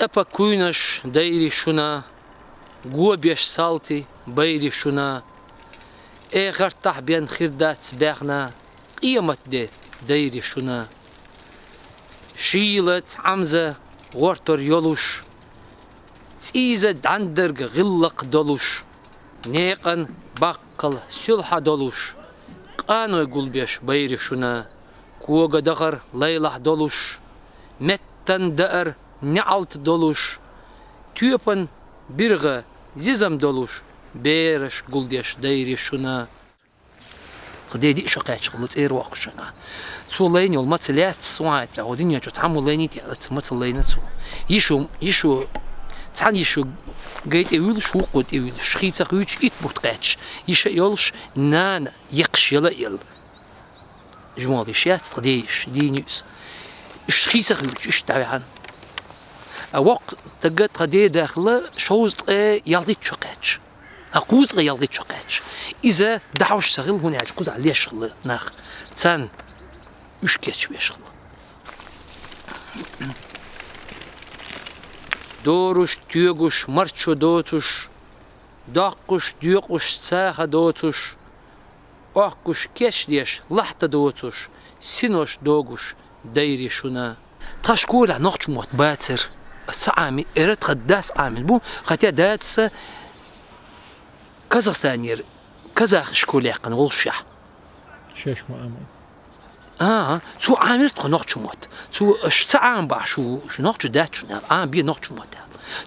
أبا كوينش دايري شنا قوبيش سالتي بيري شنا غير بين خردات سباغنا قيمة دايري شنا شيلت عمزة غورتر يولوش تيزة داندرق غلق دولوش نيقن باقل سلحة دولوش قانو يقول بيش بيري شنا كوغا دغر ليلح دولوش متن دأر نعلت دولوش تيوبن برغة زيزم دولوش بيرش قلديش دايري شنا قديدي شقاش خلص اير واقشنا سولين يول ماتلات سوات لا ودنيا جو تعمل ليني تي ماتلين سو يشو تعال يشو قيت ايول شو قد ايول شخيت اخوش ايت بوتقاتش يولش نان يقش يلا يل جمال شات قديش دي نيوس شخيت اخوش اش تبعان وقت تقد قدي داخله شوز يلدي شقاتش أقوز غيالدي شقاتش إذا دعوش سغل هنا أقوز عليه شغل ناخ تان وش كيتش بيشغل دوروش تيوغوش مرشو دوتوش داقوش ديوقوش ساخة دوتوش أحكوش كيش ديش لحظة دوتوش سينوش دوغوش دايري شنا تشكولا نقش موت باتر سعامل إرد خداس عامل بو خاتيا داتس كازاخستانير كازاخ شكولي قن والشح شاش معامل سو عامل تقنقش موت سو سعام باع شو نقش داتش بي نقش موت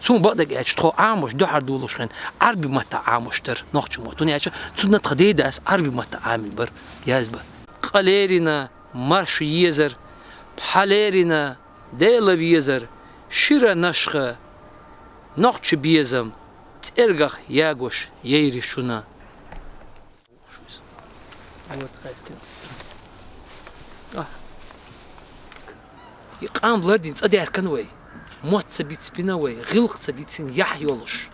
سو بعد قاعد تخو عامش دحر دولشن عربي متى عامشتر نقش موت ونياش سو نتخديداس عربي متى عامل بر يازبا قليرنا مرش يزر بحاليرنا ديلا يزر شيرا نشخه نقش بيزم ترجع ياغوش ييري شنا يقام بلادين صدي أركنوي موت سبيت سبينوي غلق سديت سين يحيولش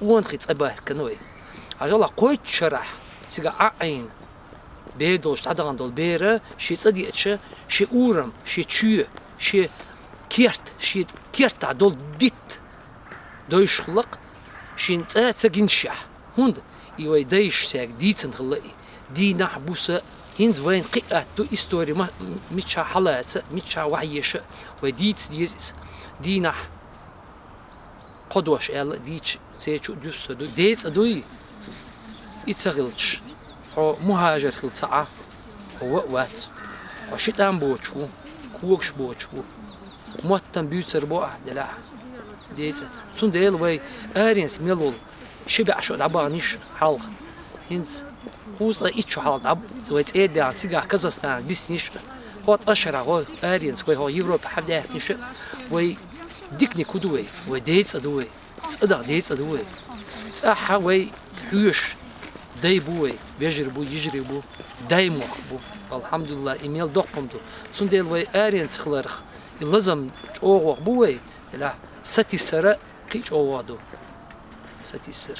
قوان خيت أبا أركنوي عجلا قويت شرح تيجا عين بيدوش تعدغن دول بيرة شي صدي أتش شي أورم شي تشيو شي كيرت عدول ديت دويش خلق شين تساقين شح هند يوي دايش ساق ديتن خلقي دي نحبوسة هند وين قيقات دو استوري ما ميتشا حالات ميتشا وعيش وديت ديزيس دي نح قدوش ال ديتش سيتشو دوس دو ديت دوي يتسغلش هو مهاجر خل ساعة هو وات وشيتان بوچو كوكش بوچو موتن بيوتر بو دلا ديت سون ديل وي ارينس ميلول شبع شو دعبانيش حلق هنز خوز ايتشو حلق دعب تويت ايدا تيغا كازاخستان بيسنيش هوت اشرا هو ارينس وي هو يوروب حدا نيش وي ديكني كودوي وي ديت ادوي تصدق ديت ادوي صح وي حيوش داي بوي بيجربو يجربو دايمو بو الحمد لله ايميل دوقمدو سون ديل وي ارينس خلرخ لازم اوغ بوي لا ستي سر قيش اوادو ستي سر